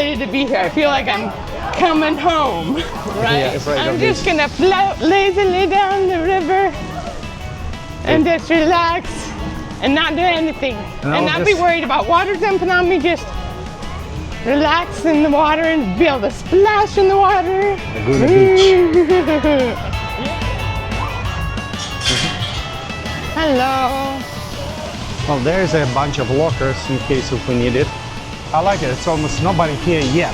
excited to be here. I feel like I'm coming home, right? Yeah, right, I'm just gonna float lazily down the river and just relax and not do anything. And not be worried about water jumping on me, just relax in the water and be able to splash in the water. Laguna Beach. Hello. Well, there's a bunch of lockers in case if we need it. I like it. It's almost nobody here yet.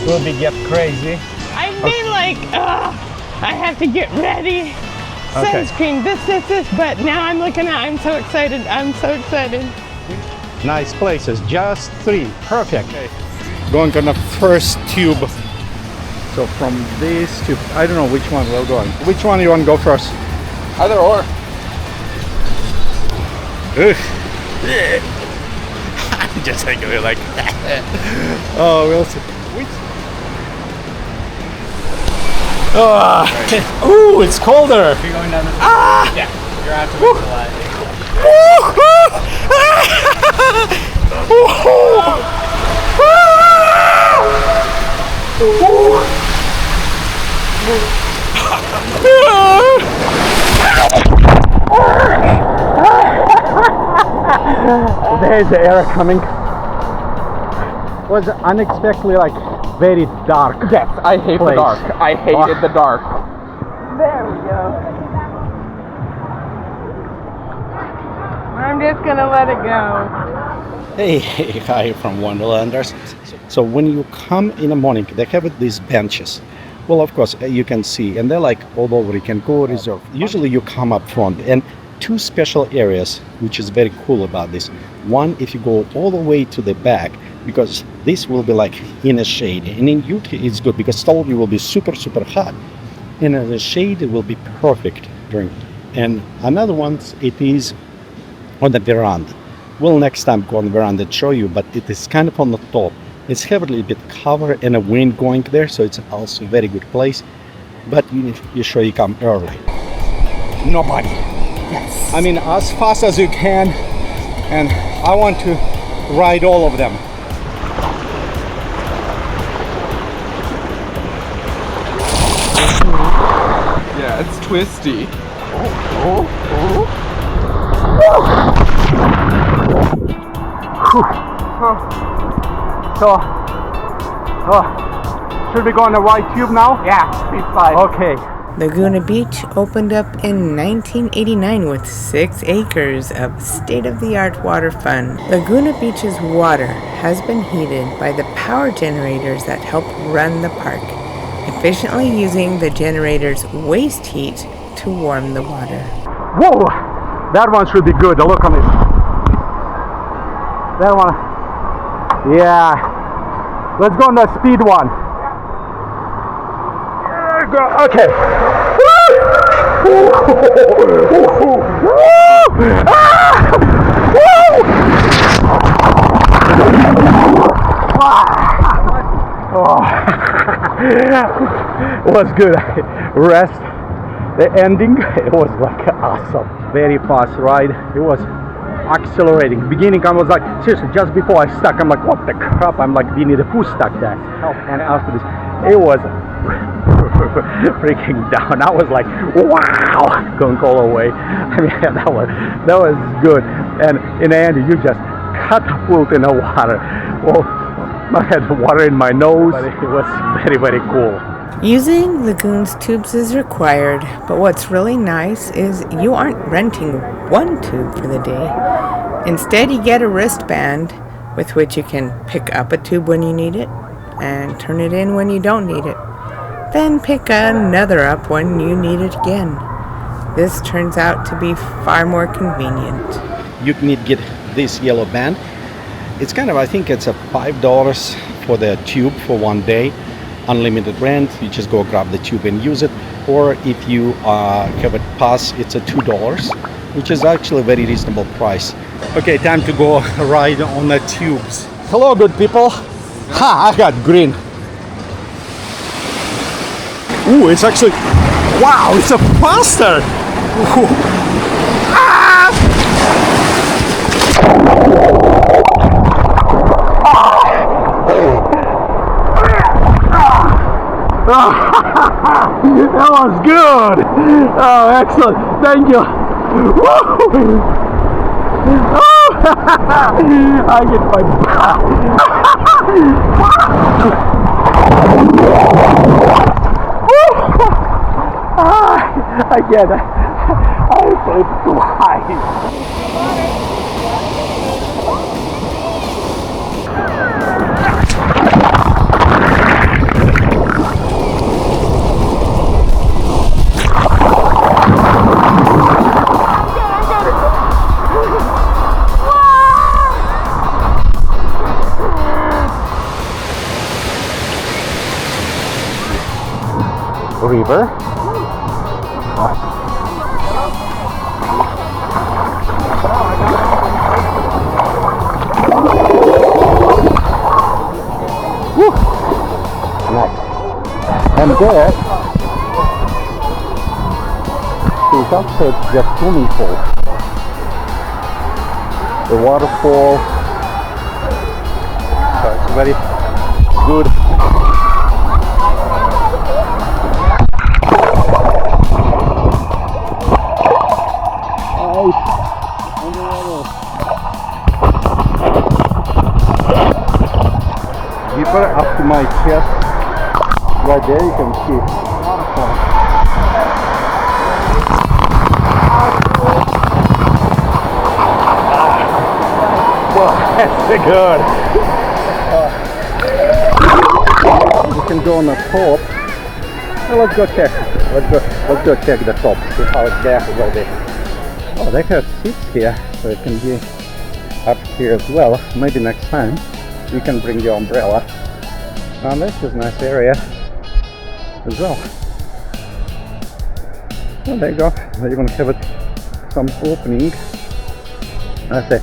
Will be get crazy. I've been like, I have to get ready. Okay. Sunscreen, this, but now I'm looking at, I'm so excited. I'm so excited. Nice places, just 3, perfect. Okay. Going on the first tube. So from this tube, I don't know which one we're going. Which one you want to go first? Either or. I'm just thinking it like that. Oh, we'll see. Which? Oh, ooh, it's colder. You're going down the Yeah, you're out to wait till that. There's the air coming. Was unexpectedly like very dark. Yes, I hate the dark. I hated the dark. There we go. I'm just gonna let it go. Hey, hi from Wonderlanders. So when you come in the morning, they have these benches. Well, of course, you can see, and they're like all over. You can go reserve. Usually you come up front, and 2 special areas, which is very cool about this. One, if you go all the way to the back, because this will be like in a shade, and in Utah it's good because probably will be super hot, and in the shade it will be perfect during. And another one, it is on the veranda. We'll next time go on the veranda and show you, but it is kind of on the top. It's heavily a bit covered and a wind going there, so it's also a very good place. But you sure you come early. Nobody. Yes. I mean, as fast as you can, and I want to ride all of them. Yeah, it's twisty. So, should we go on the white tube now? Yeah, speed slide. Okay. Laguna Beach opened up in 1989 with 6 acres of state-of-the-art water fun. Laguna Beach's water has been heated by the power generators that help run the park, efficiently using the generator's waste heat to warm the water. Whoa! That one should be good. Look on it. That one. Yeah. Let's go on the speed one. Okay. It was good. Rest. The ending, it was like awesome. Very fast ride. It was exhilarating. Beginning, I was like, seriously, just before I stuck, I'm like, what the crap? I'm like, Winnie the Pooh stuck there. And after this, it was freaking down. I was like, wow, going all the way. I mean, that was good. And in the end, you just catapult in the water. Well, I had water in my nose, but it was very cool. Using Lagoon's tubes is required, but what's really nice is you aren't renting one tube for the day. Instead, you get a wristband with which you can pick up a tube when you need it and turn it in when you don't need it. Then pick another up when you need it again. This turns out to be far more convenient. You need to get this yellow band. It's kind of, I think it's a $5 for the tube for one day. Unlimited rent, you just go grab the tube and use it. Or if you have a pass, it's a $2, which is actually a very reasonable price. Okay, time to go ride on the tubes. Hello, good people. Ha, I got green. Ooh, it's actually, wow, it's a faster. Ooh. Ah! That was good. Oh, excellent. Thank you. Woo! Oh, I get my again. I flipped twice. River. Woo. Nice. And there is also the swimming pool. The waterfall. So it's very good. Deeper up to my chest, right there you can see waterfall. Well, that's good. You can go on the top. Well, let's go check. Let's go check the top. See how it's there will be. Oh, they have seats here, so it can be up here as well. Maybe next time you can bring your umbrella. And this is a nice area as well. Well, there you go. They even have it some opening. I say,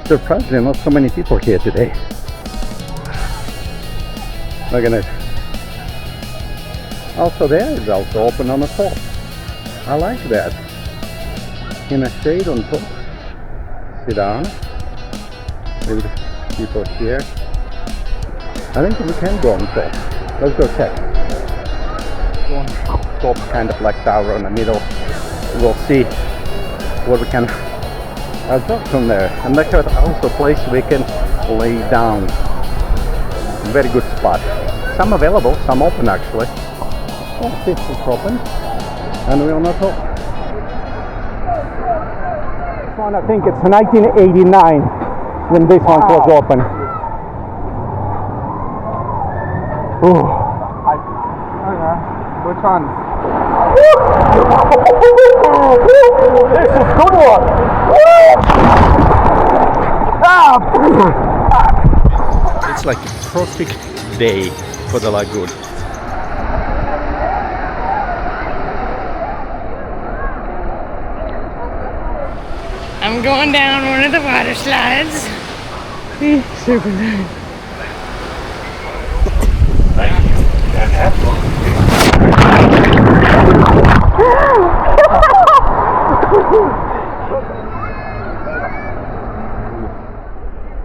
surprisingly, not so many people here today. Look at it. Also, there is also open on the top. I like that. In a shade on top. Sit down. With people here. I think we can go on top. Let's go check. Go on top, kind of like tower in the middle. We'll see what we can absorb from there. And that's also a place we can lay down. Very good spot. Some available, some open actually. Oh, this is open. And we're on the top. This one, I think it's 1989 when this one was open. Ooh. Which one? This is good one. It's like a perfect day for the lagoon. I'm going down one of the water slides. Super nice.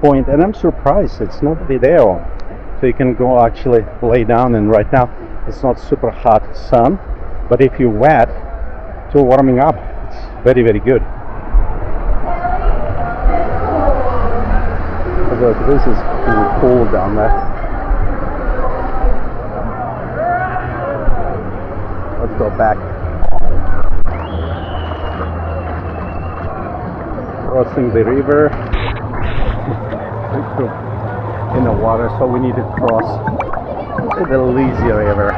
Point, and I'm surprised it's nobody there, so you can go actually lay down. And right now it's not super hot sun, but if you're wet till warming up, it's very, very good. Look, this is cool down there. Let's go back. Crossing the river in the water, so we need to cross the Lazy River.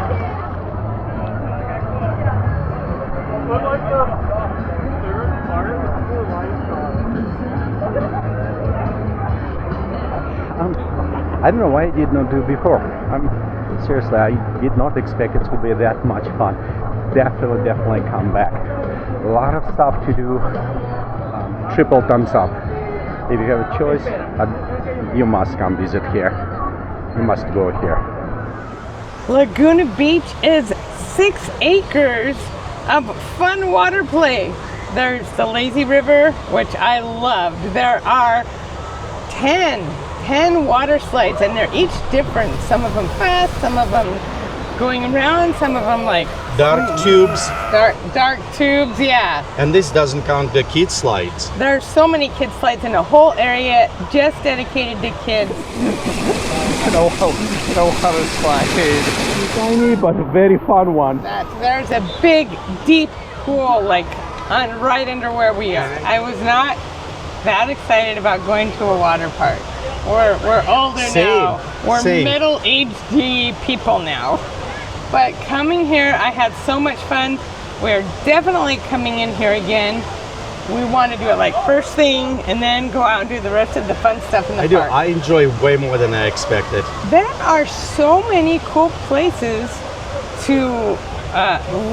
I don't know why I did not do before. Seriously, I did not expect it to be that much fun. Definitely come back. A lot of stuff to do. Triple thumbs up. If you have a choice, you must come visit here. You must go here. Laguna Beach is 6 acres of fun water play. There's the Lazy River, which I loved. There are 10 water slides, and they're each different. Some of them fast, some of them going around, some of them like Dark tubes. Dark tubes, yeah. And this doesn't count the kid slides. There's so many kid slides in a whole area just dedicated to kids. No how to slide. Tiny but very fun one. There's a big, deep pool like right under where we are. I was not that excited about going to a water park. We're older now. We're middle-aged people now. But coming here, I had so much fun. We're definitely coming in here again. We want to do it like first thing and then go out and do the rest of the fun stuff in the park. I enjoy way more than I expected. There are so many cool places to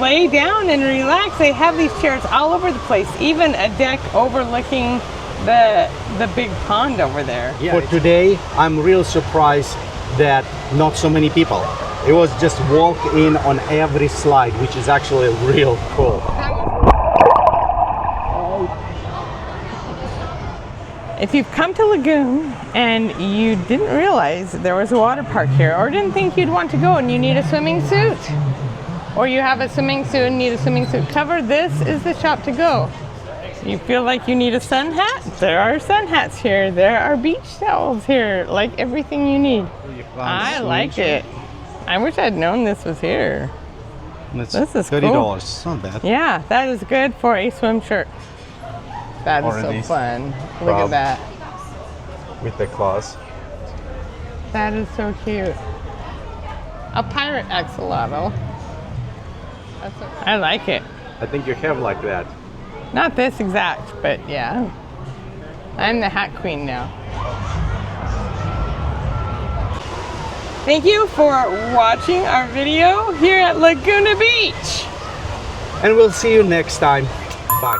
lay down and relax. They have these chairs all over the place, even a deck overlooking the big pond over there. Yeah, for today, I'm real surprised that not so many people. It was just walk in on every slide, which is actually real cool. If you've come to Lagoon and you didn't realize there was a water park here, or didn't think you'd want to go and you need a swimming suit, or you have a swimming suit and need a swimming suit cover, this is the shop to go. You feel like you need a sun hat? There are sun hats here. There are beach towels here, like everything you need. I like it. I wish I'd known this was here. This is $30. cool. It's not bad. Yeah, that is good for a swim shirt. That is so fun. Look at that. With the claws. That is so cute. A pirate axolotl. I like it. I think you have like that. Not this exact, but yeah. I'm the hat queen now. Thank you for watching our video here at Laguna Beach. And we'll see you next time. Bye.